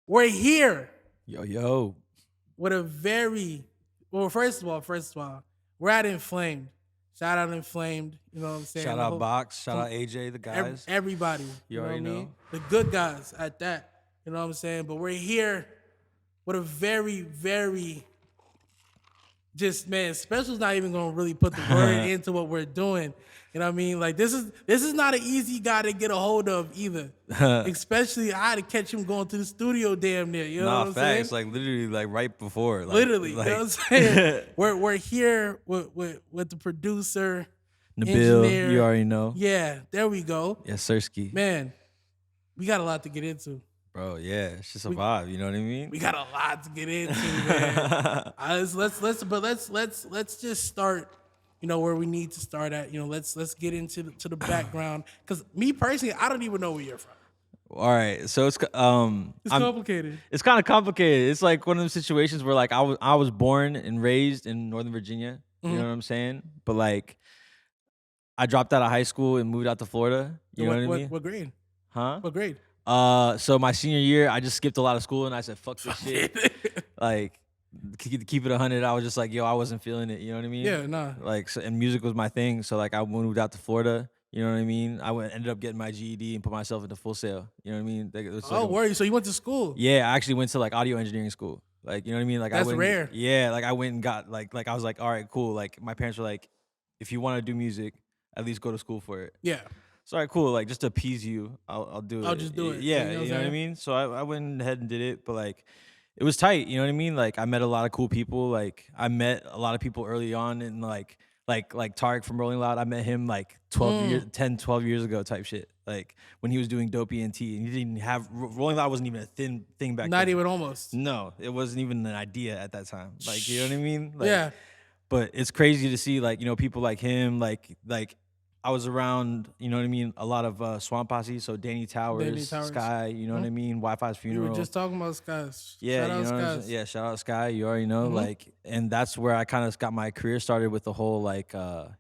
We're here Yo. with a very first of all, we're at Inflamed. Shout out Inflamed. You know what I'm saying? Shout The out Box. Shout out AJ, the ev- guys. everybody. You You know what I already mean? know. The good guys at that. You know what I'm saying? But we're here with a very, very just man, special's not even gonna really put the word into what we're doing. You know what I mean? Like this is not an easy guy to get a hold of either. Especially I had to catch him going to the studio damn near. You know Nah, what I'm facts. saying? Like literally, like right before. Like, Literally, you know what I'm saying? like we're here with the producer, Nvbeel, engineer. you already know. Yeah, there we go. Yes, Sirski. Man, we got a lot to get into. Bro, yeah, it's just a vibe. You know what I mean? We got a lot to get into, man. Let's just start. You know where we need to start at. You know, let's get into the background. Because me personally, I don't even know where you're from. All right, so it's Complicated. It's kind of complicated. It's like one of those situations where like I was born and raised in Northern Virginia. You know what I'm saying? But like I dropped out of high school and moved out to Florida. You know what I mean? What grade? Huh? What grade? So my senior year, I just skipped a lot of school and I said, fuck this shit. Like, keep it 100. I was just like, yo, I wasn't feeling it. You know what I mean? Yeah, nah. Like, so, and music was my thing. So like, I moved out to Florida. You know what I mean? Ended up getting my GED and put myself into Full Sail. You know what I mean? Like, it was like Worry. So you went to school? Yeah, I actually went to like audio engineering school. Like, you know what I mean? Like, That's I went, rare. Yeah, like I went and got like I was like, all right, cool. Like my parents were like, if you want to do music, at least go to school for it. Yeah. So all right, cool. Like just to appease you, I'll do it. I'll just do it. Yeah, You know what you know what I I'm mean. So I went ahead and did it, but like it was tight. You know what I mean? Like I met a lot of cool people. Like I met a lot of people early on, and like Tarek from Rolling Loud. I met him like 12 years ago, type shit. Like when he was doing Dope ENT, and he didn't have Rolling Loud wasn't even a thin thing back then. Not even almost. No, it wasn't even an idea at that time. Like you know what I mean? Like, Yeah. But it's crazy to see like, you know, people like him, like I was around, you know what I mean, a lot of Swamp Posse, so Danny Towers, Sky, you know what I mean, Wi-Fi's We funeral. were just talking about Skies. Yeah, Shout you out know what I'm Skies. saying? Yeah, shout out Sky, you already know, like, and that's where I kind of got my career started with the whole like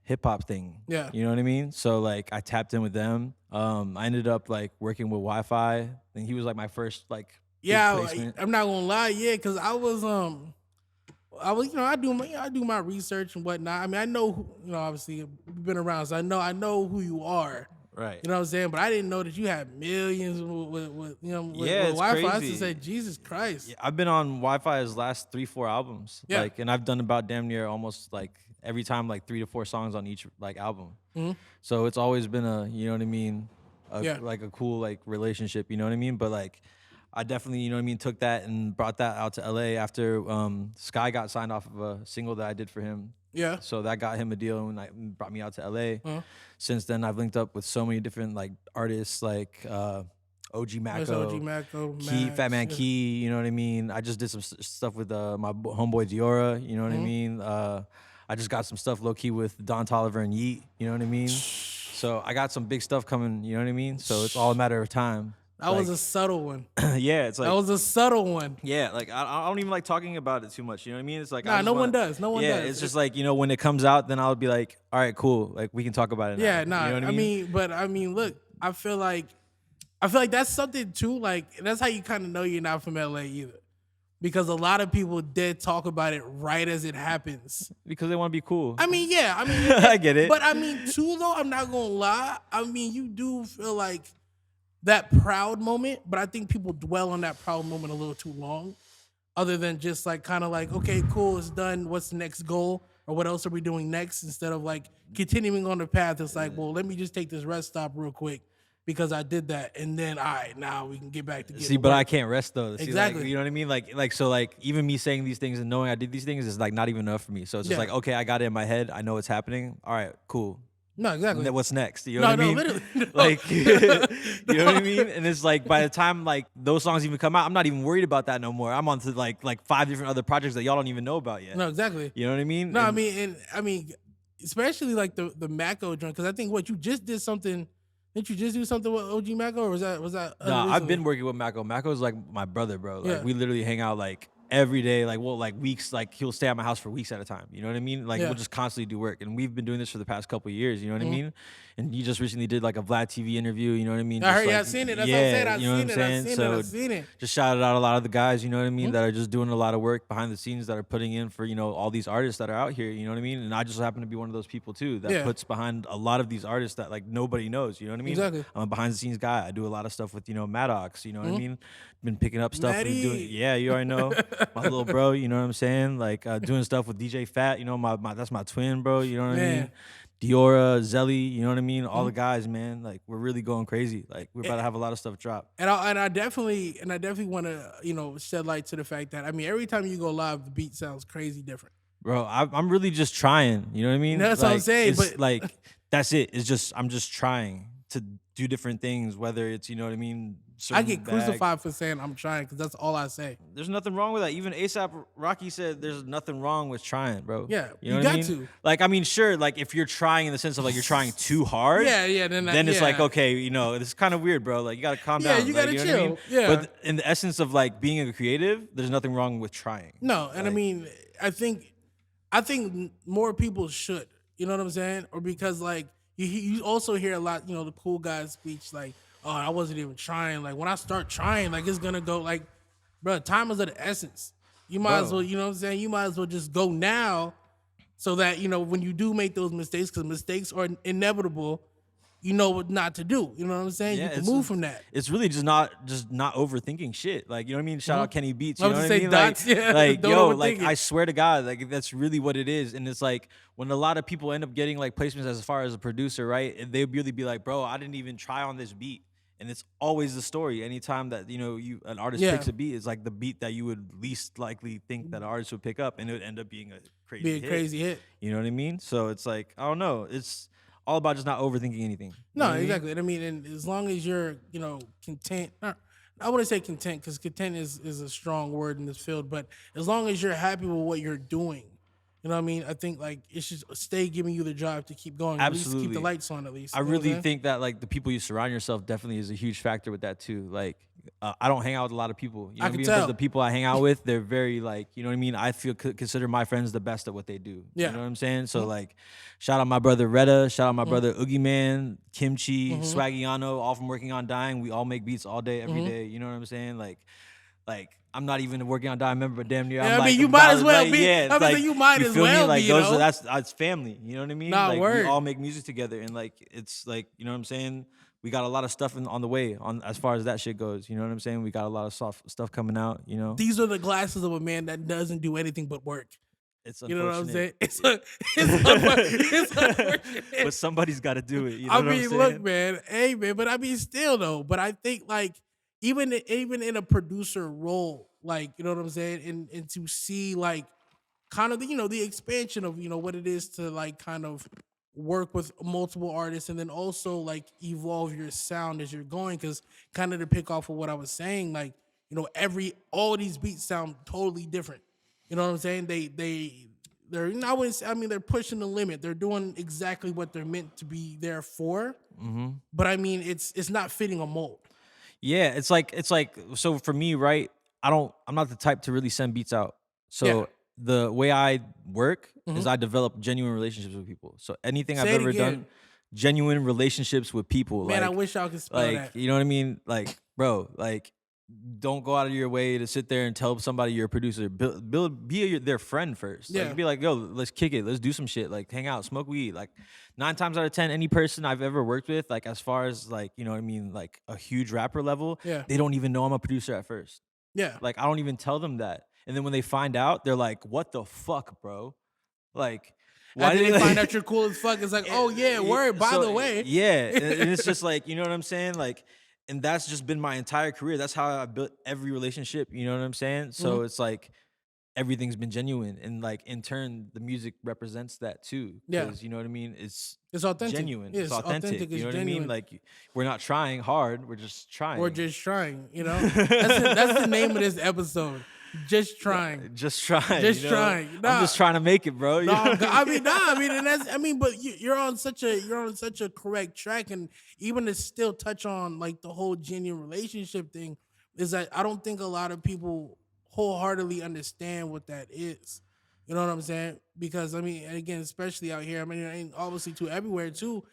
hip hop thing. Yeah. You know what I mean? So like I tapped in with them. I ended up like working with Wi-Fi, and he was like my first like big Yeah, placement. I'm not gonna lie, because I was, you know, I do my research and whatnot. I mean, I know, you know, obviously we've been around, so I know who you are. Right. You know what I'm saying? But I didn't know that you had millions with you know, with It's Wi-Fi. I crazy. used to say, Jesus Christ. Yeah, I've been on Wi-Fi's last 3-4 albums. Yeah. Like, and I've done about damn near almost like every time like 3 to 4 songs on each like album. So it's always been a, you know what I mean, like a cool like relationship, you know what I mean? But like I definitely, you know what I mean, took that and brought that out to LA after Sky got signed off of a single that I did for him. Yeah. So that got him a deal and brought me out to LA. Since then, I've linked up with so many different like artists, like OG Mako, OG Mako, Key, Max, Fat Man yeah. Key. You know what I mean? I just did some stuff with my homeboy Diora. You know what I mean? I just got some stuff low key with Don Tolliver and Yeet. You know what I mean? So I got some big stuff coming. You know what I mean? So it's all a matter of time. That was a subtle one. Yeah, it's like That was a subtle one. yeah, like I don't even like talking about it too much. You know what I mean? It's like I Nah, just no one wanna- does. No one yeah, does. it's just like, you know, when it comes out, then I'll be like, all right, cool, like we can talk about it. Yeah, now. nah. You know what I mean, but I mean, look, I feel like that's something too. Like that's how you kind of know you're not from LA either, because a lot of people did talk about it right as it happens. because they want to be cool. I mean, yeah, I mean, I get it. But I mean, too though, I'm not gonna lie. I mean, you do feel like that proud moment, but I think people dwell on that proud moment a little too long. Other than just like kind of like, okay, cool, it's done. What's the next goal? Or what else are we doing next? Instead of like continuing on the path, it's like, well, let me just take this rest stop real quick because I did that, and then all right, now we can get back to getting See, but work. I can't rest though. See, Exactly. Like, you know what I mean? Like so like even me saying these things and knowing I did these things is like not even enough for me. So it's just Yeah. like, okay, I got it in my head. I know what's happening. All right, cool. No, exactly. And then what's next? You know what I No, mean? literally. No. Like, you know what I mean? And it's like by the time like those songs even come out, I'm not even worried about that no more. I'm on to like 5 different other projects that y'all don't even know about yet. No, exactly. You know what I mean? No, And- I mean, especially like the Mako joint, because I think what you just did something. Didn't you just do something with OG Mako, or was that? Nah, I've recently? been working with Mako. Mako's like my brother, bro. Like Yeah. we literally hang out like every day, like weeks, like he'll stay at my house for weeks at a time. You know what I mean? Like Yeah. we'll just constantly do work, and we've been doing this for the past couple of years. You know what I Mhm. mean? And you just recently did like a Vlad TV interview. You know what I mean? I Just heard, yeah, I like seen it. That's what I'm saying. I you know what I'm seen it. I saying? seen it. So I seen it. just shouted out a lot of the guys. You know what I mean? Mhm. That are just doing a lot of work behind the scenes, that are putting in for all these artists that are out here. You know what I mean? And I just happen to be one of those people too that Yeah. puts behind a lot of these artists that like nobody knows. You know what I mean? Exactly. I'm a behind the scenes guy. I do a lot of stuff with Maddox. You know what I Mhm. mean? Been picking up stuff and doing. Maddie. Yeah, you already know my little bro. You know what I'm saying? Like doing stuff with DJ Fat. You know my that's my twin, bro. You know what I mean? Man. Diora, Zelly. You know what I mean? All the Mhm. guys, man. Like we're really going crazy. Like we're about to have a lot of stuff drop. And I definitely want to shed light to the fact that, I mean, every time you go live, the beat sounds crazy different. Bro, I'm really just trying. You know what I mean? That's what I'm saying, It's but- like that's it. It's just I'm just trying to do different things. Whether it's what I mean. I get certain crucified for saying I'm trying, because that's all I say. There's nothing wrong with that. Even ASAP Rocky said there's nothing wrong with trying, bro. Yeah, you know you what I got mean? to. Like, I mean, sure, like if you're trying in the sense of like you're trying too hard, Yeah, then it's like, yeah. okay, it's kind of weird, bro. Like you gotta calm Yeah, down. you like, gotta know what I mean? chill. Yeah. But in the essence of like being a creative, there's nothing wrong with trying. No, and I Like- mean, I think more people should. You know what I'm saying? Or because like you also hear a lot, the cool guys speech like, "Oh, I wasn't even trying." Like when I start trying, like it's gonna go like, bro, time is of the essence. You might as Bro. well, you know what I'm saying? You might as well just go now, so that when you do make those mistakes, because mistakes are inevitable. You know what not to do. You know what I'm saying? You can it's- move from that. It's really just not overthinking shit. Like, you know what I mean? Shout out Kenny Beats. You I know was what to I say mean? dots, Like, yeah, like don't yo, like overthink it. I swear to God, like that's really what it is. And it's like when a lot of people end up getting like placements as far as a producer, right? And they really be like, bro, I didn't even try on this beat. And it's always the story. Anytime that an artist Yeah. picks a beat, it's like the beat that you would least likely think that an artist would pick up, and it would end up being a crazy Be a hit. crazy hit. You know what I mean? So it's like I don't know. It's all about just not overthinking anything. You know No, what I mean? exactly. And I mean, and as long as you're, content. I wouldn't say content, because content is a strong word in this field. But as long as you're happy with what you're doing, you know what I mean. I think like it should stay giving you the drive to keep going. At least keep Absolutely. the lights on. At least I you know what I'm really saying? think that like the people you surround yourself definitely is a huge factor with that too. Like I don't hang out with a lot of people. You know I what can mean? tell. But the people I hang out with, they're very like, you know what I mean? I feel consider my friends the best at what they do. Yeah. You know what I'm saying? So like shout out my brother Retta, shout out Mm-hmm. my brother Oogie Man, Kimchi, Swaggiano, all from Working on Dying. We all make beats all day, every Mm-hmm. day. You know what I'm saying? Like I'm not even a Working on Dying member, but damn near. Yeah, I'm I mean, like you might as about- well like, be. Yeah, I it's mean, like, you might as feel me? well Like be, those that's family. You know what I mean? Nah, like word. we all make music together, and like it's like you know what I'm saying. We got a lot of stuff on the way on as far as that shit goes. You know what I'm saying? We got a lot of soft stuff coming out. You know, These are the glasses of a man that doesn't do anything but work. it's You know what I'm unfortunate. saying? It's unfortunate. But somebody's got to do it. You know I what I'm mean, saying? look, man. Hey, man. But I mean, still though. But I think like even in a producer role, like you know what I'm saying, and to see like kind of the expansion of what it is to like kind of work with multiple artists, and then also like evolve your sound as you're going, because kind of to pick off of what I was saying, like all these beats sound totally different. You know what I'm saying? They're I wouldn't say, I mean, they're pushing the limit. They're doing exactly what they're meant to be there for. Mm-hmm. But I mean, it's not fitting a mold. Yeah, it's like so for me, right? I'm not the type to really send beats out. So Yeah. the way I work Mhm. is I develop genuine relationships with people. So anything I've Say it ever again. done, genuine relationships with people. Man, I like, wish y'all could spell like that. you know what I mean? Like, bro, like don't go out of your way to sit there and tell somebody you're a producer. Be their friend first. Yeah. Like, be like, yo, let's kick it. Let's do some shit. Like, hang out, smoke weed. Like, 9 times out of 10, any person I've ever worked with, like, as far as like, you know what I mean, like a huge rapper level, Yeah. they don't even know I'm a producer at first. Yeah. Like, I don't even tell them that. And then when they find out, they're like, what the fuck, bro? Like, why After did they find out you're cool as fuck, it's like, oh yeah, word. By So, the way, yeah, and it's just like, you know what I'm saying, like, and that's just been my entire career. That's how I built every relationship. You know what I'm saying? So it's like everything's been genuine, and like in turn, the music represents that too. Yeah. Because you know what I mean. It's authentic. genuine. Yeah, It's authentic. It's You know what I genuine. mean? Like we're not trying hard. We're just trying. We're just trying. That's the name of this episode. Just trying. just trying. Just you know? trying. I'm just trying to make it, bro. You know No, what I mean? but you're on such a correct track, and even to still touch on like the whole genuine relationship thing is that I don't think a lot of people wholeheartedly understand what that is. You know what I'm saying? Because I mean, and again, especially out here, I mean, and obviously too everywhere too.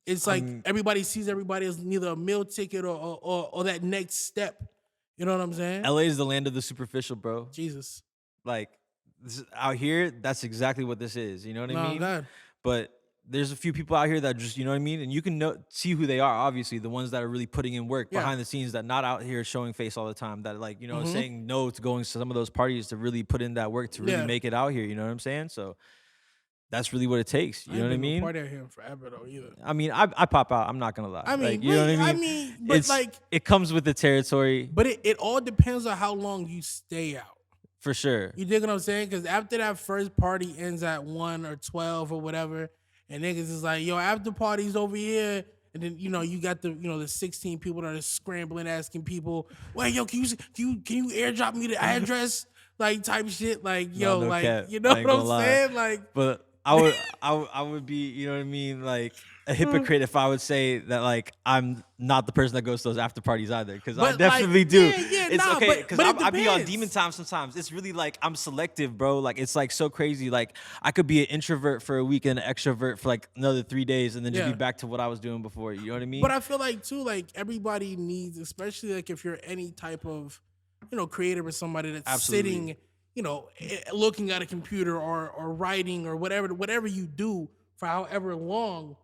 It's like I'm everybody sees everybody as neither a meal ticket or that next step. You know what I'm saying? LA is the land of the superficial, bro. Jesus, Like out here, that's exactly what this is. You know what I no, mean? God, But there's a few people out here that just, you know what I mean? And you can see who they are, obviously, the ones that are really putting in work yeah. behind the scenes, that not out here showing face all the time, that like, Mm-hmm. saying no to going to some of those parties to really put in that work to really Yeah, make it out here. You know what I'm saying? So that's really what it takes. I You know ain't what I been no mean? party out here forever though either. I mean, I pop out. I'm not gonna lie. I Like, mean, you know what I mean? but like, It comes with the territory but it all depends on how long you stay out. for sure. You dig what I'm saying? Because after that first party ends at 1 or 12 or whatever, and niggas is like, yo, after party's over here. And then you got the 16 people that are scrambling, asking people, "Wait, yo, can you airdrop me the address?" Like type shit, like No, yo, no like cap. you know I ain't what I'm gonna lie. saying? Like, But I would be, you know what I mean, like a hypocrite if I would say that like I'm not the person that goes to those after parties either, because I but like, definitely do. yeah, It's nah, okay, because but it I be on demon depends. time sometimes. It's really like I'm selective, bro. Like it's like so crazy. Like I could be an introvert for a week and an extrovert for like another 3 days, and then just be Yeah. back to what I was doing before. You know what I mean? But I feel like too, like everybody needs, especially like if you're any type of, creative or somebody that's Absolutely. sitting, looking at a computer or writing or whatever you do for however long,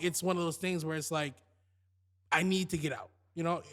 it's one of those things where it's like, I need to get out.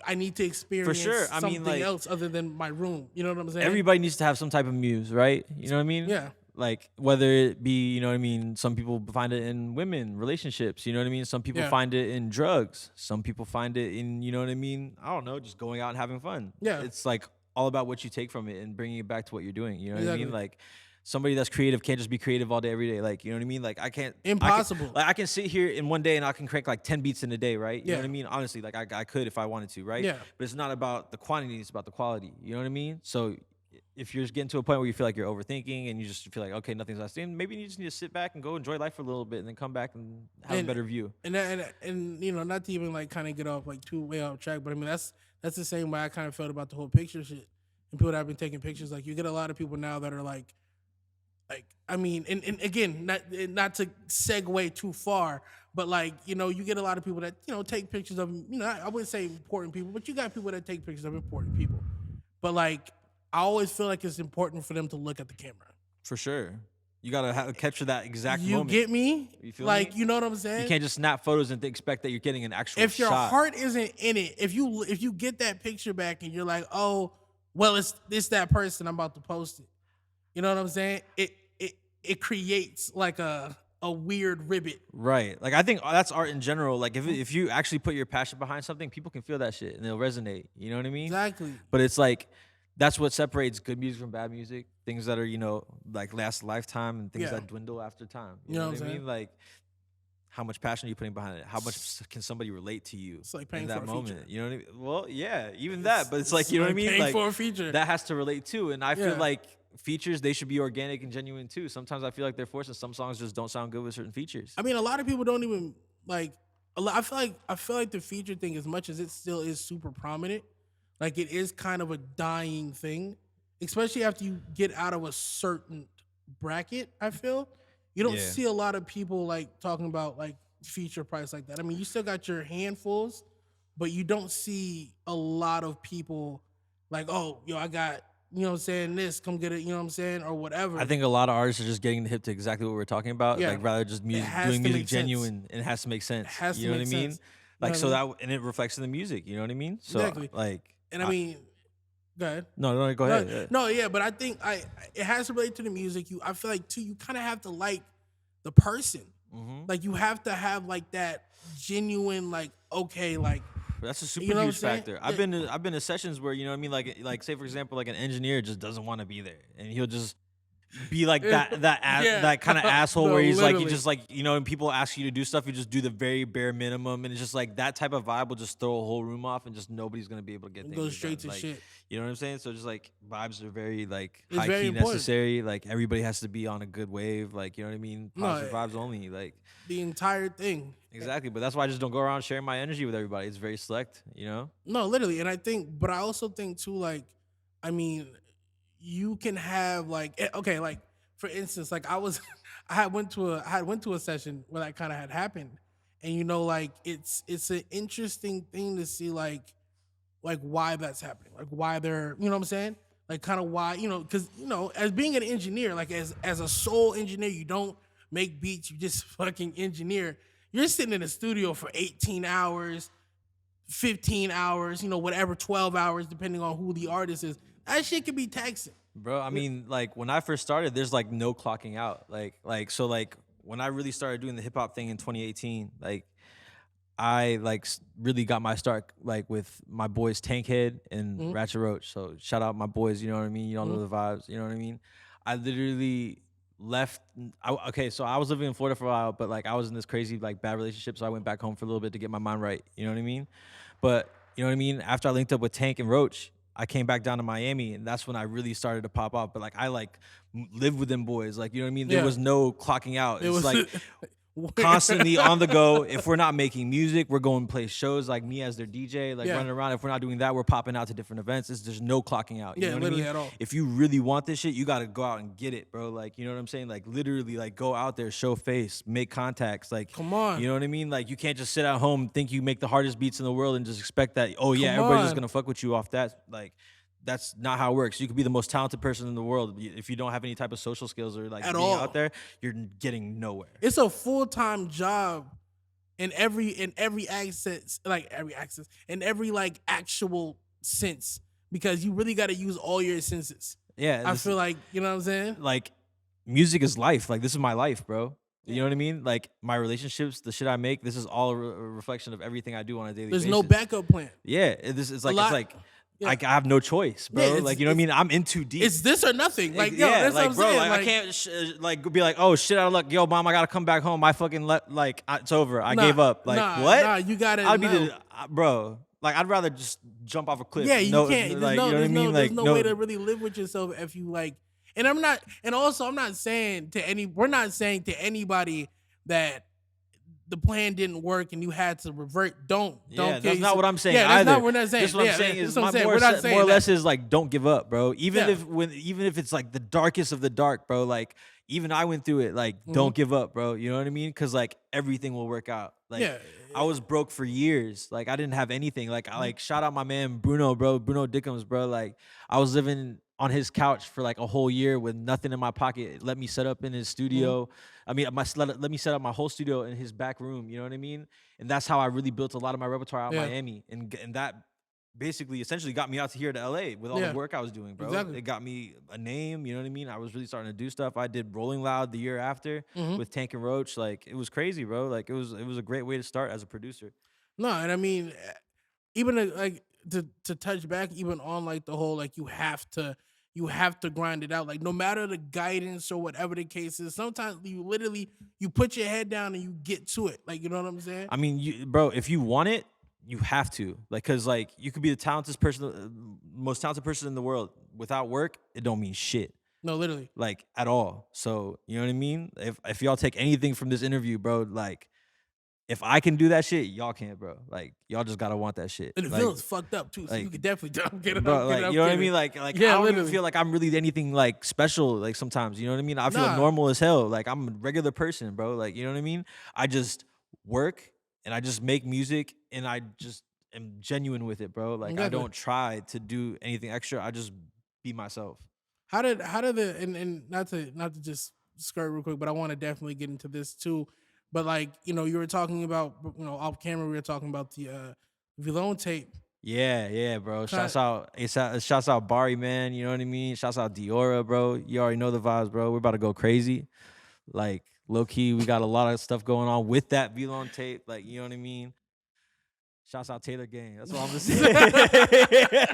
I need to experience sure. I mean, something like, else other than my room. You know what I'm saying? everybody needs to have some type of muse, right? You know what I mean? Yeah. Like whether it be, you know what I mean, some people find it in women, relationships, you know what I mean? Some people Yeah. find it in drugs. Some people find it in, you know what I mean? I don't know, just going out and having fun. Yeah. It's like all about what you take from it and bringing it back to what you're doing. You know what I mean? Exactly. Like somebody that's creative can't just be creative all day, every day. Like, you know what I mean? Like Impossible. I can sit here in one day and I can crank like 10 beats in a day, right? You know Yeah. what I mean? Honestly, like I could if I wanted to, right? Yeah. But it's not about the quantity, it's about the quality. You know what I mean? So if you're getting to a point where you feel like you're overthinking and you just feel like, okay, nothing's lasting, maybe you just need to sit back and go enjoy life for a little bit and then come back and have a better view. And not to even like kind of get off like too way off track, but I mean that's the same way I kind of felt about the whole picture shit. And people that have been taking pictures, like you get a lot of people now that are like I mean, and again, not to segue too far, but like you get a lot of people that take pictures of I wouldn't say important people, but you got people that take pictures of important people. But like I always feel like it's important for them to look at the camera. For sure. You gotta capture that exact You moment. get me? You feel like me? you know what I'm saying? You can't just snap photos and expect that you're getting an actual If your shot. heart isn't in it, if you get that picture back and you're like, oh, well, it's that person, I'm about to post it. You know what I'm saying? It creates like a weird ribbit. Right. Like I think that's art in general. Like if you actually put your passion behind something, people can feel that shit and they'll resonate. You know what I mean? Exactly. But it's like that's what separates good music from bad music. Things that are, like last a lifetime and things Yeah. that dwindle after time. You know what I'm I mean? saying? Like how much passion are you putting behind it? How much can somebody relate to you It's like paying in that for a moment? feature. You know what I mean? Well, yeah, even that. But it's like, you know what I mean? Paying Like for a feature. that has to relate too. And I feel Yeah. like features, they should be organic and genuine too. Sometimes I feel like they're forced and some songs just don't sound good with certain features. I mean, a lot of people don't even like. I feel like the feature thing, as much as it still is super prominent, like it is kind of a dying thing, especially after you get out of a certain bracket. I feel you don't Yeah. see a lot of people like talking about like feature price like that. I mean, you still got your handfuls, but you don't see a lot of people like, oh, yo, I got, what I'm saying, this, come get it, you know what I'm saying, or whatever. I think a lot of artists are just getting the hip to exactly what we're talking about. Yeah. Like rather just has doing to music make sense. genuine, and it has to make sense. has to You know what I make mean? sense. Like know so what I that and it reflects in the music. You know what I mean? So Exactly. like, And I mean, go ahead. no, go ahead. Yeah. No, yeah, but I think it has to relate to the music. I feel like too, you kind of have to like the person. Mhm. Like you have to have like that genuine, like, okay, like That's a super You know what I'm huge saying? factor. I've been to sessions where, you know what I mean, like say for example, like an engineer just doesn't want to be there, and he'll just be like that kind of asshole No, where he's like, you literally. just like, and people ask you to do stuff, you just do the very bare minimum, and it's just like that type of vibe will just throw a whole room off, and just nobody's gonna be able to get Go things straight done. to Like, shit. you know what I'm saying? So just like vibes are very like It's high very key important. necessary. Like everybody has to be on a good wave. Like, you know what I mean? Positive No, vibes only. Like the entire thing. exactly. But that's why I just don't go around sharing my energy with everybody. It's very select. No, literally. And I think, but I also think too, like, I mean, you can have like, okay, like for instance, like I was, I had went to a session where that kind of had happened, and like it's an interesting thing to see like why that's happening, like why they're, you know what I'm saying, like kind of why, because as being an engineer, like as a sole engineer, you don't make beats, you just fucking engineer. You're sitting in a studio for 18 hours 15 hours, whatever, 12 hours, depending on who the artist is. That shit can be taxing. Bro, I mean, like when I first started, there's like no clocking out. So like when I really started doing the hip hop thing in 2018, like I like really got my start like with my boys Tankhead and Mhm. Ratchet Roach. So shout out my boys, you know what I mean? You all know Mhm. the vibes, you know what I mean? I literally left. Okay, so I was living in Florida for a while, but like I was in this crazy like bad relationship, so I went back home for a little bit to get my mind right. You know what I mean? But you know what I mean? After I linked up with Tank and Roach, I came back down to Miami, and that's when I really started to pop off. But like I like lived with them boys, like you know what I mean? There Yeah, was no clocking out. it It's was. like constantly on the go. If we're not making music, we're going to play shows, like me as their DJ, like Yeah, running around. If we're not doing that, we're popping out to different events. There's no clocking out. You yeah, know what I literally mean? at all. If you really want this shit, you got to go out and get it, bro. Like, you know what I'm saying? Like literally, like go out there, show face, make contacts. Like, Come on, you know what I mean? Like you can't just sit at home, think you make the hardest beats in the world and just expect that, oh yeah, come everybody's just on. gonna fuck with you off that. Like that's not how it works. You could be the most talented person in the world. If you don't have any type of social skills or like At being out all. there, you're getting nowhere. It's a full-time job in every access, like every access, in every like actual sense, because you really got to use all your senses. Yeah, I this feel is like, you know what I'm saying? like music is life. Like this is my life, bro. You Yeah. know what I mean? Like my relationships, the shit I make, this is all a reflection of everything I do on a daily There's no basis. backup plan. Yeah, this is A like it's lot. like Yeah. I have no choice, Yeah, bro. Like you know what I mean? I'm in too deep. it's this or nothing. Like, yo, Yeah, that's what like I'm bro, saying. like I can't like be like, oh shit, out of luck, yo, mom, I gotta come back home. I fucking it's over. I gave up. Like what? Nah, you gotta I'd be know. the bro. Like I'd rather just jump off a cliff. Yeah, you No, can't. like you know what I mean? There's Like no way to really live with yourself if you like. And I'm not. And also, I'm not saying to any. We're not saying to anybody that the plan didn't work and you had to revert. Don't Yeah, kill that's not what I'm saying Yeah, that's either. not. We're not saying. Just what Yeah, I'm saying that's is what I'm my saying. more, We're not saying more or that. less is like don't give up, bro. Yeah. Even if it's like the darkest of the dark, bro. Like even I went through it. Like don't give up, bro. You know what I mean? Because like everything will work out. Like Yeah. I was broke for years. Like I didn't have anything. Like I like shout out my man Bruno, bro. Bruno Dickums, bro. Like I was living on his couch for like a whole year with nothing in my pocket. Let me set up in his studio. I mean, let me set up my whole studio in his back room. You know what I mean? And that's how I really built a lot of my repertoire out in Yeah. Miami, and that basically essentially got me out to here to LA with all Yeah. the work I was doing, bro. Exactly. It got me a name, you know what I mean? I was really starting to do stuff. I did Rolling Loud the year after with Tank and Roach. Like it was crazy, bro. Like it was a great way to start as a producer. No, and I mean, even like to touch back even on like the whole like you have to grind it out. Like no matter the guidance or whatever the case is, sometimes you literally you put your head down and you get to it. Like, you know what I'm saying? I mean, bro, if you want it, you have to. Like, cause like you could be the talented person, most talented person in the world. Without work, it don't mean shit. No, literally. Like at all. So you know what I mean? If y'all take anything from this interview, bro, like if I can do that shit, y'all can't, bro. Like y'all just gotta want that shit. And the Like, feeling's fucked up too, so you like, could definitely get it bro, up. like Get it up, you know what I get mean? it. Like Yeah, I don't even literally. feel like I'm really anything like special. Like sometimes, you know what I mean? I feel Nah. normal as hell. Like I'm a regular person, bro. Like you know what I mean? I just work and I just make music and I just am genuine with it, bro. Like I Exactly. don't try to do anything extra. I just be myself. How did the and not to just skirt real quick, but I want to definitely get into this too. But like, you were talking about, off camera, we were talking about the Vilone tape. Yeah, bro. Kinda- Shouts out Bari, man. You know what I mean? Shouts out Diora, bro. You already know the vibes, bro. We're about to go crazy. Like, low key, we got a lot of stuff going on with that Vilon tape. Like, you know what I mean? Shouts out Taylor Gang. That's all I'm gonna say.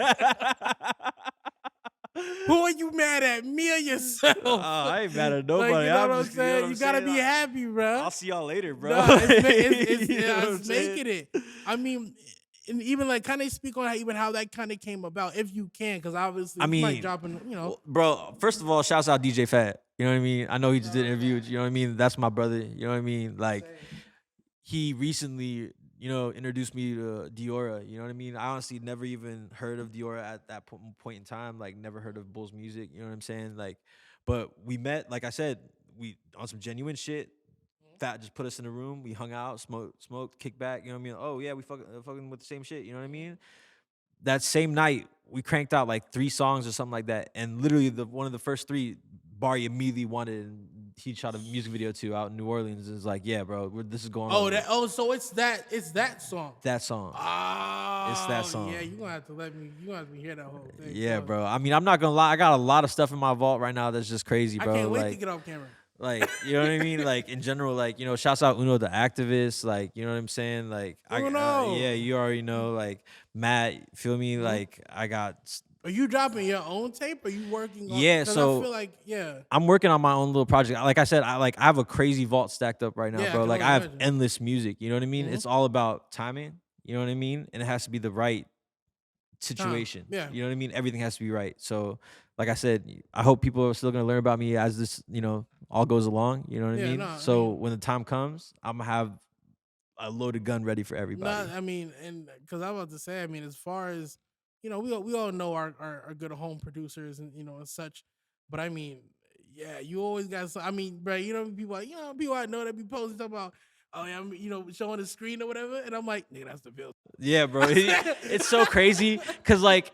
Who are you mad at? Me or yourself? I ain't mad at Like, nobody. you know I'm what I'm just, you know what saying? I'm You gotta saying. be happy, bro. I'll see y'all later, bro. No, You know what I'm it's saying? making it. I mean, and even like kind of speak on how that kind of came about, if you can, because obviously I you might mean, drop in, you know. well, bro, first of all, shouts out DJ Fat. You know what I mean? I know he just did an interview. You know what I mean? That's my brother. You know what I mean? Like, he recently, introduced me to Diora. You know what I mean? I honestly never even heard of Diora at that point in time. Like, never heard of Bull's music. You know what I'm saying? Like, but we met. Like I said, we on some genuine shit. Fat just put us in a room. We hung out, smoked, kicked back. You know what I mean? Oh yeah, we fucking with the same shit. You know what I mean? That same night, we cranked out like 3 songs or something like that. And literally, the one of the first 3, Barry immediately wanted. And he shot a music video to out in New Orleans. And was like, yeah, bro, this is going on. So it's that song. That song. It's that Oh song. yeah, you gonna have to let me hear that whole thing. Yeah, Fuck. bro. I mean, I'm not gonna lie. I got a lot of stuff in my vault right now that's just crazy, I bro. can't wait like, to get off camera. like, you know what I mean? Like, in general, like, shouts out Uno the activist. Like, you know what I'm saying? Like, Uno. yeah, you already know. Like, Matt, feel me? Mhm. Like, I got. Are you dropping your own tape? Or are you working on? Yeah, 'Cause so I feel like I'm working on my own little project. Like I said, I have a crazy vault stacked up right now, Yeah, I bro. can Like, only I have imagine. endless music. You know what I mean? Mhm. It's all about timing. You know what I mean? And it has to be the right Time. situation. Yeah. You know what I mean? Everything has to be right. So, like I said, I hope people are still gonna learn about me as this, all goes along. You know what I Yeah, mean? no, I So mean- when the time comes, I'm gonna have a loaded gun ready for everybody. Not, I mean, and because I was about to say, I mean, as far as we all know our good home producers and and such, but I mean, yeah, you always got. I mean, bro, people I know that be posting talking about, oh yeah, I'm showing the screen or whatever, and I'm like, nigga, that's the bill. Yeah, bro. It's so crazy because like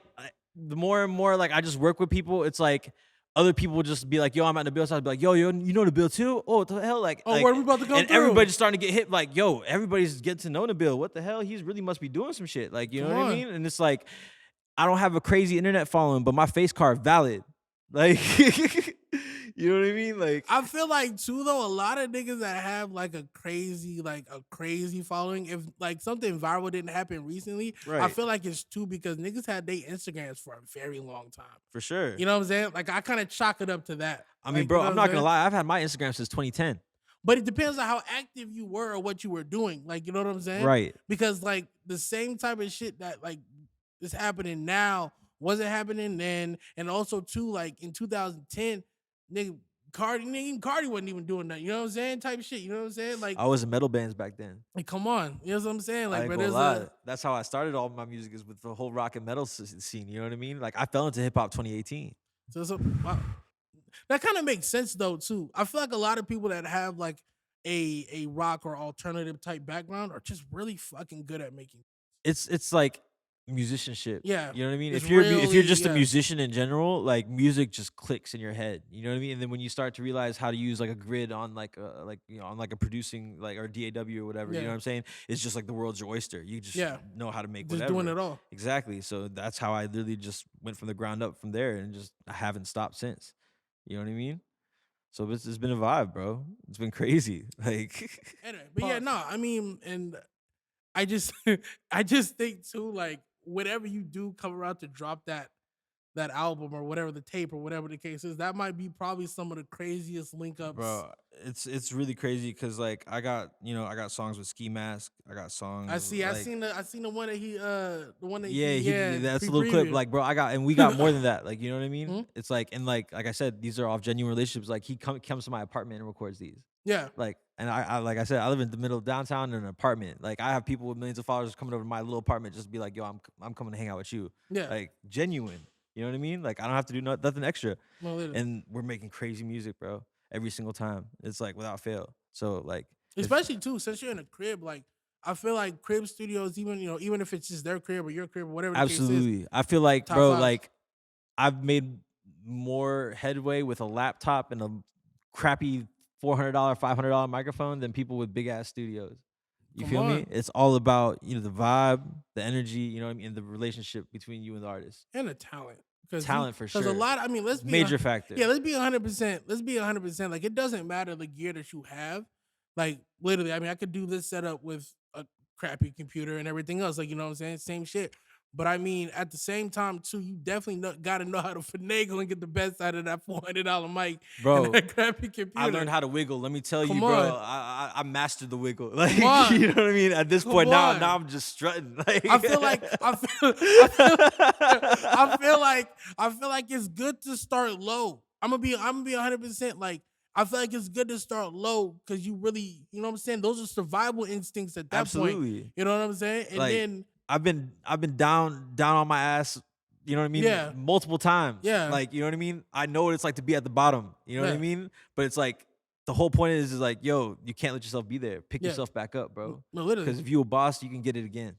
the more and more like I just work with people, it's like other people just be like, "Yo, I'm at the bill." So I'd be like, "Yo, you know the bill too? Oh, what the hell?" Oh, where we about to come and through? everybody's starting to get hit. Like, "Yo, everybody's getting to know the bill. What the hell? He's really must be doing some shit." Like, you know Come what I on. mean? And it's like I don't have a crazy internet following, but my face card valid. Like, you know what I mean? Like, I feel like too though, a lot of niggas that have like a crazy following, if like something viral didn't happen recently, I Right. feel like it's too because niggas had their Instagrams for a very long time. for sure. You know what I'm saying? Like I kind of chalk it up to that. I mean, Like, bro, you know I'm what not gonna saying? lie. I've had my Instagram since 2010. But it depends on how active you were or what you were doing. Like, you know what I'm saying? Right. Because like the same type of shit that like is happening now wasn't happening then, and also too like in 2010, nigga Cardi wasn't even doing that. You know what I'm saying? Type shit. You know what I'm saying? Like, I was in metal bands back then. come on. You know what I'm saying? I Like, ain't but gonna there's lie. That's how I started all my music is with the whole rock and metal scene. You know what I mean? Like I fell into hip hop 2018. wow. That kind of makes sense though too. I feel like a lot of people that have like a rock or alternative type background are just really fucking good at making. It's like musicianship. Yeah, You know what I mean? it's If you're really just a musician in general, like music just clicks in your head. You know what I mean? And then when you start to realize how to use like a grid on on like a producing like or DAW or whatever, you know Yeah. what I'm saying? It's just like the world's your oyster. You just Yeah. know how to make Just whatever. doing it all. Exactly. So that's how I literally just went from the ground up from there and just I haven't stopped since. You know what I mean? So it's been a vibe, bro. It's been crazy. Like Anyway, but yeah, no, I mean, and I just I just think too, like whatever you do come around to drop that album or whatever the tape or whatever the case is, that might be probably some of the craziest link ups. bro, it's really crazy because like I got songs with Ski Mask. I got songs. I see. Like, I seen the one that the one that yeah, that's a little clip. Like, bro, and we got more than that. Like, you know what I mean? Mhm. It's like, and like I said, these are off genuine relationships. Like, he comes to my apartment and records these. Yeah. Like, and I like I said, I live in the middle of downtown in an apartment. Like, I have people with millions of followers coming over to my little apartment just to be like, yo, I'm coming to hang out with you. Yeah. Like, genuine. You know what I mean? Like, I don't have to do nothing extra. No, literally. And we're making crazy music, bro. Every single time. It's like without fail. So like Especially too, since you're in a crib, like I feel like crib studios, even if it's just their crib or your crib or whatever the case is. absolutely. I feel like, Top bro, five. like I've made more headway with a laptop and a crappy $400, $500 microphone than people with big ass studios. You Come feel me? on. It's all about, the vibe, the energy, you know what I mean, and the relationship between you and the artist. And the talent. Talent for Because a sure. lot, I mean, let's be Major factor. Yeah, let's be 100%. Let's be 100%. Like, it doesn't matter the gear that you have. Like, literally, I mean, I could do this setup with a crappy computer and everything else. Like, you know what I'm saying? Same shit. But I mean, at the same time, too, you definitely got to know how to finagle and get the best out of that $400 mic and Bro, that crappy computer. I learned how to wiggle. Let me tell you, Come bro. on. I mastered the wiggle. Like, Come on. you know what I mean? At this Come point, on. now I'm just strutting. Like, I feel like it's good to start low. I'm gonna be 100%. Like, I feel like it's good to start low because you really, you know what I'm saying? Those are survival instincts at that point. absolutely. You know what I'm saying? And Like, then I've been down on my ass, you know what I mean? Yeah. Multiple times. Yeah. Like, you know what I mean? I know what it's like to be at the bottom. You know what I Yeah. mean? But it's like the whole point is like, yo, you can't let yourself be there. Pick Yeah. yourself back up, bro. No, literally. Because if you a boss, you can get it again.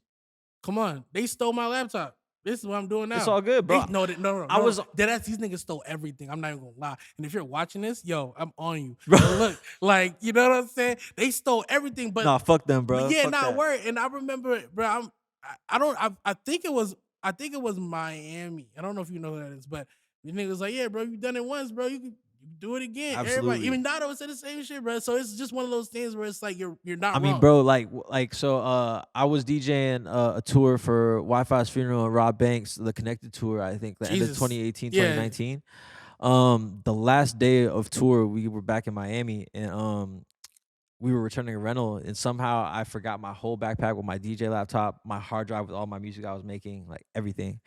Come on, they stole my laptop. This is what I'm doing now. It's all good, bro. No. I was these niggas stole everything. I'm not even gonna lie. And if you're watching this, yo, I'm on you. Bro. But look, like, you know what I'm saying? They stole everything. But nah, fuck them, bro. But yeah, Fuck not that. word. And I remember, bro. I think it was Miami. I don't know if you know who that is, but the nigga was like, yeah, bro, you done it once, bro. You can do it again. Absolutely. Everybody, even Nato said the same shit, bro. So it's just one of those things where it's like you're not. I mean, wrong. bro, like so. I was DJing a tour for Wi-Fi's funeral and Rob Banks, the Connected tour. I think the end of 2018, 2019. The last day of tour, we were back in Miami, and we were returning a rental, and somehow I forgot my whole backpack with my DJ laptop, my hard drive with all my music I was making, like everything.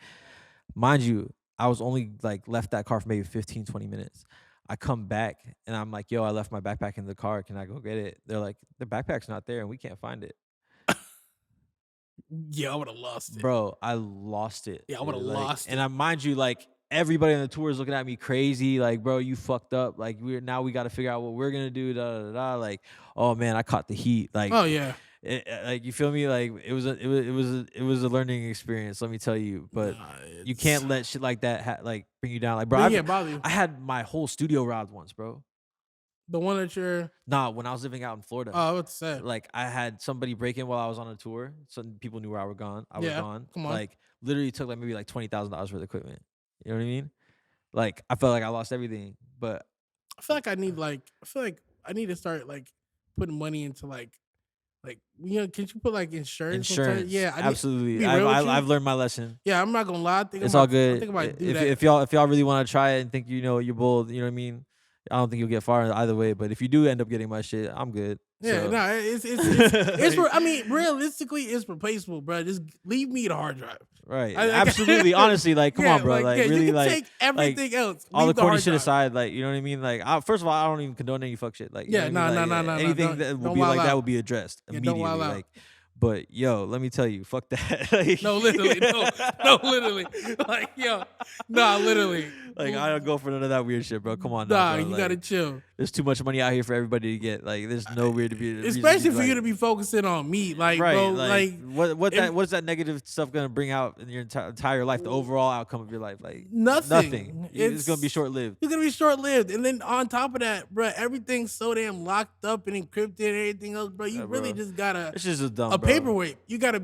Mind you, I was only like left that car for maybe 15, 20 minutes. I come back and I'm like, yo, I left my backpack in the car. Can I go get it? They're like, the backpack's not there and we can't find it. Yeah, I would have lost it. Bro, I lost it. Yeah, I would have lost it. And I mind you, like, everybody on the tour is looking at me crazy. Like, bro, you fucked up. Like, we got to figure out what we're going to do. Da, da, da. Like, oh, man, I caught the heat. Like, Oh, yeah. Like, you feel me? Like, it was a learning experience, let me tell you. But you can't let shit like that like bring you down. Like, bro, bother you. I had my whole studio robbed once, bro. The one that you're when I was living out in Florida. Oh, what's that? Like, I had somebody break in while I was on a tour. Some people knew where I was gone. I was gone. Come on. Like, literally took like maybe like $20,000 worth of equipment. You know what I mean? Like, I felt like I lost everything. But I feel like I need to start like putting money into like you know, can you put like insurance? Yeah, absolutely. I've learned my lesson. Yeah, I'm not gonna lie. It's all good. I think about do that. If y'all really want to try it and think you're bold, you know what I mean? I don't think you'll get far either way. But if you do end up getting my shit, I'm good. Yeah, so. No, it's I mean, realistically, it's replaceable, bro. Just leave me the hard drive. Right. Absolutely. Honestly, like, come on, bro. Like really, you can like, take everything else. All the corny shit drive. aside, like, you know what I mean? Like, first of all, I don't even condone any fuck shit. Like, yeah, no. Anything that would be like that would be addressed immediately. Like, but yo, let me tell you, fuck that. Like, no, literally, literally, like, yo, literally. Like, I don't go for none of that weird shit, bro. Come on, nah, bro. You like, gotta chill. There's too much money out here for everybody to get. Like, there's no weird to be, especially for you to be focusing on me, like, right, bro, what is that negative stuff gonna bring out in your entire life? The overall outcome of your life, like nothing. It's gonna be short lived. It's gonna be short lived, and then on top of that, bro, everything's so damn locked up and encrypted and everything else, bro. You really just gotta. It's just dumb, a paperweight. You got a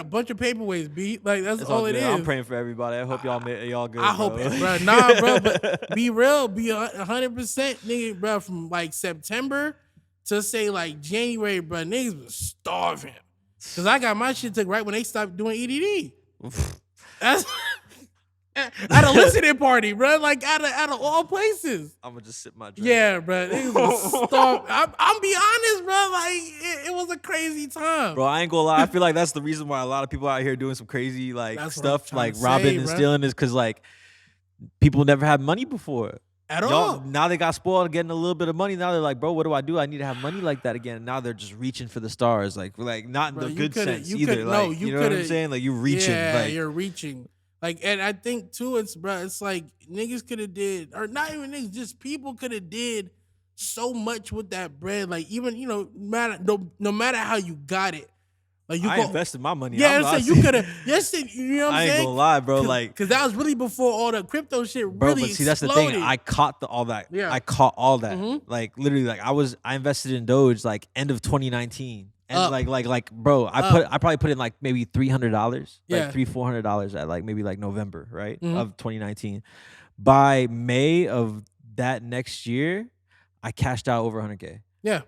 bunch of paperweights, B. Like, that's all it is. I'm praying for everybody. I hope y'all good. I hope it, bro. Nah, bro, but be real, be 100%, nigga, bro. From like September to say like January, bro, niggas was starving. Cause I got my shit took right when they stopped doing EDD. That's at a listening party, bro. Like out of all places. I'm gonna just sip my drink. Yeah, bro. Niggas was starving. I'm be honest, bro. Like it was a crazy time. Bro, I ain't gonna lie. I feel like that's the reason why a lot of people out here doing some crazy stuff, like robbing and stealing, is because like people never had money before. At all. Now they got spoiled getting a little bit of money. Now they're like, bro, what do? I need to have money like that again. And now they're just reaching for the stars. Like not in the good sense either. Like, you know what I'm saying? Like, you're reaching. Yeah, like, you're reaching. Like, and I think too, it's like niggas could have did, or not even niggas, just people could have did so much with that bread. Like, even, you know, no matter how you got it. Like, I invested my money. Yeah, so you could have. Yes, you know what I'm saying? I ain't gonna lie, bro. Like, because that was really before all the crypto shit bro, really but see, exploded. that's the thing. I caught all that. Yeah. I caught all that. Mm-hmm. Like, literally, like I invested in Doge like end of 2019. And like, bro, I probably put in like maybe $300, like $400 at like maybe like November, right, of 2019. By May of that next year, I cashed out over 100K. Yeah,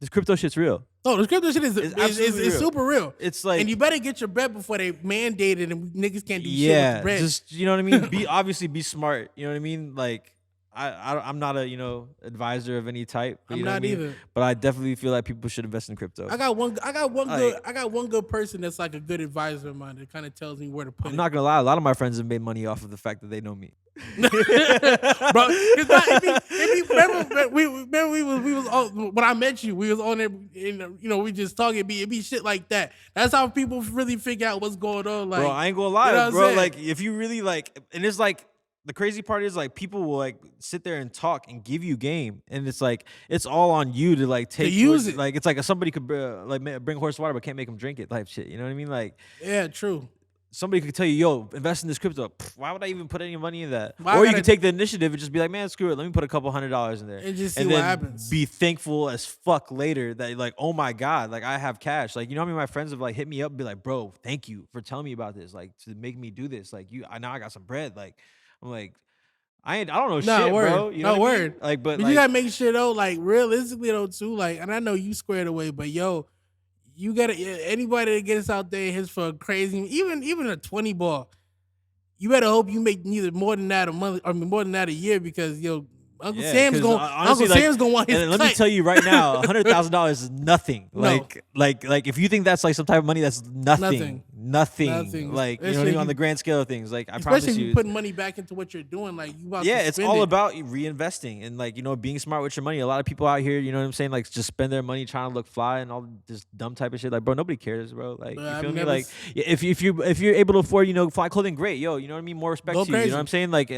this crypto shit's real. Oh, the crypto shit It's absolutely is real. super real. It's like, and you better get your bread before they mandate it and niggas can't do shit with yeah, the bread. just, you know what I mean? Be smart. You know what I mean? Like, I'm not a, advisor of any type. But I'm you know what I not mean? either. But I definitely feel like people should invest in crypto. I got one Like, good person that's like a good advisor of mine that kind of tells me where to put I'm it. not gonna lie, a lot of my friends have made money off of the fact that they know me. Bro, remember we was all, when I met you, we was on there, and we just talking. It be shit like that. That's how people really figure out what's going on. Like, Bro, I ain't gonna lie, what I'm bro. saying? Like, if you really like, and it's like, the crazy part is, like, people will like sit there and talk and give you game, and it's like, it's all on you to like take use it. Like, it's like somebody could bring horse water but can't make them drink it type shit. You know what I mean? Like, yeah, true. somebody could tell you, yo, invest in this crypto. Why would I even put any money in that? Why Or you gotta- can take the initiative and just be like, man, screw it. Let me put a couple $100 in there. And just see and what then happens. Be thankful as fuck later that you're like, oh my God, like, I have cash. Like, you know how many of my friends have like hit me up and be like, bro, thank you for telling me about this. Like, to make me do this. Like, now I got some bread. Like, I'm like, I don't know shit, word. bro. You know No what I mean? word. Like, but But like, you gotta make sure though, like realistically though too, like, and I know you squared away, but yo, you gotta anybody that gets out there and hits for a crazy, even a 20 ball, you better hope you make neither more than that a month, I mean more than that a year, because Uncle yeah, Sam's 'cause, going honestly, Uncle like, Sam's gonna want his and let me cut. tell you right now, $100,000 is nothing. No. Like if you think that's like some type of money, that's Nothing. nothing. Like, you know what I mean? On the grand scale of things, like, I promise Especially if you, you're putting money back into what you're doing, like you about yeah, to it's spend all it. about reinvesting and, like, being smart with your money. A lot of people out here, you know what I'm saying, like, just spend their money trying to look fly and all this dumb type of shit. Like, bro, nobody cares, bro. Like, you I've feel me? never Like, if you're able to afford, fly clothing, great, yo. You know what I mean? More respect Go to you. You crazy. know what I'm saying? Like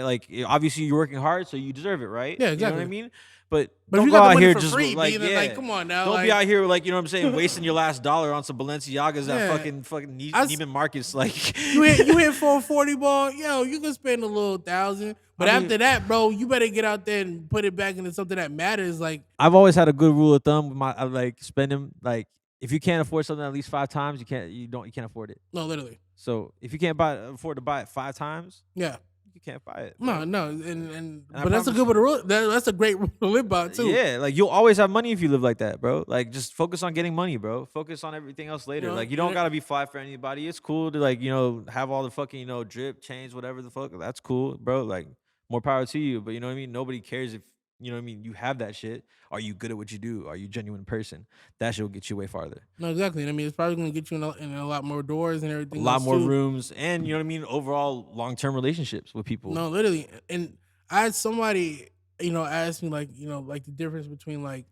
obviously you're working hard, so you deserve it, right? Yeah, You know what I exactly. mean? But But don't if you go got the out money here for just free, like, being yeah. like, come on now, Don't like, be out here, like, you know what I'm saying, wasting your last dollar on some Balenciagas Yeah. at fucking Neiman Marcus. Like, you hit for a 40 ball, yo, you can spend a little $1,000. But I mean- after that, bro, you better get out there and put it back into something that matters. Like, I've always had a good rule of thumb with like spending, like, if you can't afford something at least 5 times, you can't afford it. no, literally. So if you can't afford to buy it 5 times, Yeah. you can't buy it. bro. No, I but that's a promise good one to rule. That's a great rule to live by too. Yeah, like, you'll always have money if you live like that, bro. Like, just focus on getting money, bro. Focus on everything else later. You know, Like, you don't and- gotta be fly for anybody. It's cool to, like, have all the fucking, drip, chains, whatever the fuck. That's cool, bro. Like, more power to you. But you know what I mean? Nobody cares if, you know what I mean, you have that shit. Are you good at what you do? Are you a genuine person? That shit will get you way farther. No, exactly. And I mean, it's probably going to get you in a lot more doors and A everything. lot else more too. rooms and, you know what I mean, overall long-term relationships with people. No, literally. And I had somebody, ask me like, like the difference between like,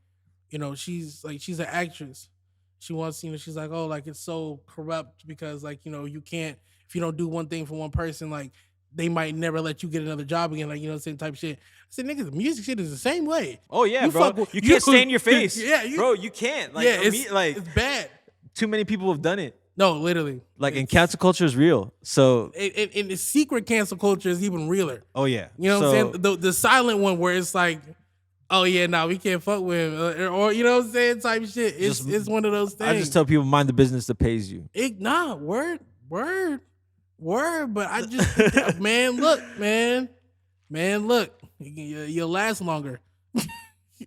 she's an actress. She wants, she's like, oh, like it's so corrupt because like, you can't, if you don't do one thing for one person, like they might never let you get another job again, like, same type of shit. I said, nigga, the music shit is the same way. Oh yeah, You bro. fuck with- You can't stain your face. Yeah, bro, you can't. Like, yeah, it's bad. too many people have done it. No, literally. Like, and cancel culture is real. So, And the secret cancel culture is even realer. oh yeah. You know what So, I'm saying? The silent one where it's like, oh yeah, nah, we can't fuck with him, or you know what I'm saying, type of shit. It's one of those things. I just tell people, mind the business that pays you. Word. But I just, man, look, you'll last longer.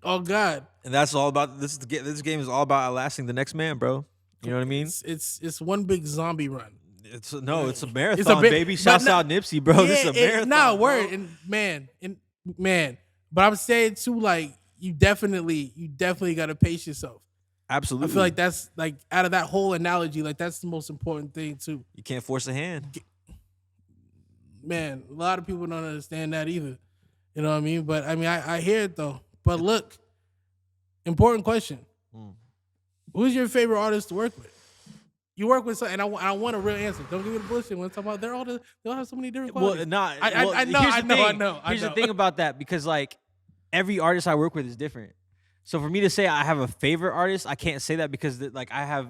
Oh God, And that's all about this game is all about outlasting the next man, bro. You know what I mean? it's one big zombie run. It's a marathon, baby. Shouts out Nipsey, bro. This is a marathon. Nah, bro. word, and man. But I'm saying too, like you definitely gotta pace yourself. Absolutely. I feel like that's like out of that whole analogy, like that's the most important thing too. You can't force a hand. Man, a lot of people don't understand that either. You know what I mean? But I mean, I hear it though. But look, important question: Who's your favorite artist to work with? You work with some, and I want a real answer. Don't give me the bullshit. When I'm talking about they'll have so many different qualities. Well, I know. Here's the thing about that, because like every artist I work with is different. So for me to say I have a favorite artist, I can't say that because like I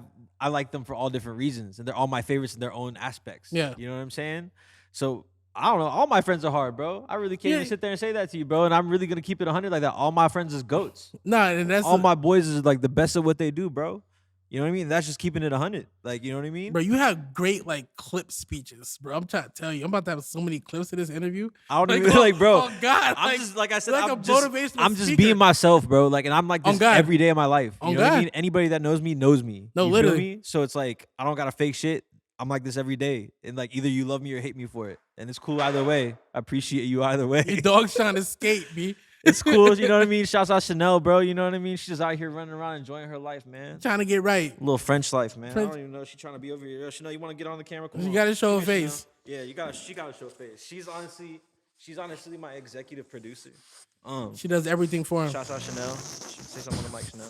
like them for all different reasons, and they're all my favorites in their own aspects. Yeah. You know what I'm saying? So I don't know. All my friends are hard, bro. I really can't even sit there and say that to you, bro. And I'm really gonna keep it 100 like that. All my friends is goats. Nah, and that's All my boys is like the best at what they do, bro. You know what I mean? That's just keeping it 100. Like, you know what I mean? Bro, you have great like clip speeches, bro. I'm trying to tell you, I'm about to have so many clips of this interview. I don't Like, even like, bro. Oh God, I'm just like I said, you're like I'm a just motivational I'm just speaker. being myself, bro. Like, and I'm like On this God. every day of my life. You On know what I God. mean? Anybody that knows me knows me. No, You literally. feel me? So it's like I don't gotta fake shit. I'm like this every day, and like either you love me or hate me for it, and it's cool either way. I appreciate you either way. Your dog's trying to skate, B. It's cool, you know what I mean? Shouts out Chanel, bro. You know what I mean? She's just out here running around enjoying her life, man. Trying to get right. A little French life, man. I don't even know. She's trying to be over here. Chanel, you want to get on the camera? Come on. You gotta show her Come here, face. Chanel. Yeah, she gotta show face. She's honestly my executive producer. She does everything for him. Shouts out Chanel. Say something on the mic, Chanel.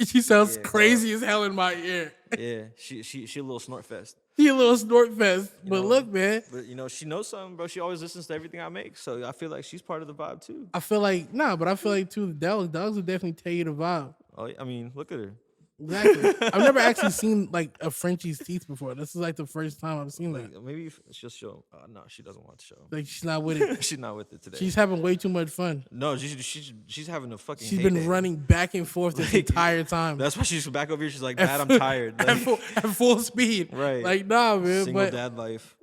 She sounds crazy as hell in my ear. Yeah, she a little snort fest. She a little snort fest. But know, look, man. But you know, she knows something, bro. She always listens to everything I make. So I feel like she's part of the vibe too. I feel like but I feel like too the dogs will definitely tell you the vibe. Oh, I mean, look at her. Exactly. I've never actually seen like a Frenchie's teeth before. This is like the first time I've seen that. Like, maybe she'll show. No, she doesn't want to show. Like she's not with it. She's not with it today. She's having way too much fun. No, she's having a fucking. She's been running back and forth this entire time. That's why she's back over here. She's like, Dad, I'm tired. Like, at full speed. Right. Like, nah, man. Single but dad life.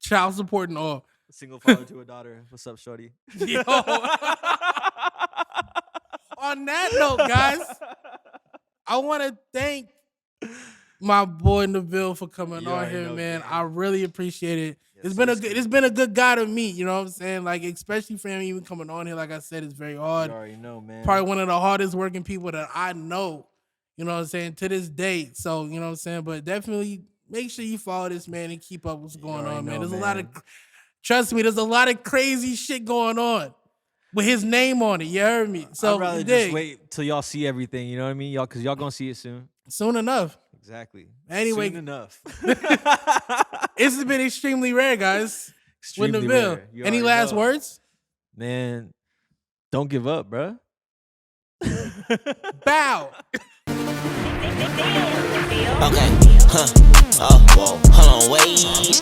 child support and all. Single father to a daughter. What's up, shorty? Yo. On that note, guys, I want to thank my boy Nvbeel for coming on here, man. I really appreciate it. It's been a good guy to meet, you know what I'm saying? Like, especially for him even coming on here, like I said, it's very hard. You already know, man. Probably one of the hardest working people that I know, you know what I'm saying, to this day. So, you know what I'm saying? But definitely make sure you follow this man and keep up what's going on, man. There's a lot of, trust me, there's a lot of crazy shit going on with his name on it. You heard me? So I'd rather just wait till y'all see everything, you know what I mean? Y'all, because y'all gonna see it soon. Soon enough. Exactly. Anyway. Soon enough. It's been extremely rare, guys. Extremely with Nvbeel. rare. Any last words? Man, don't give up, bruh. Bow. Okay. Hold on, wait.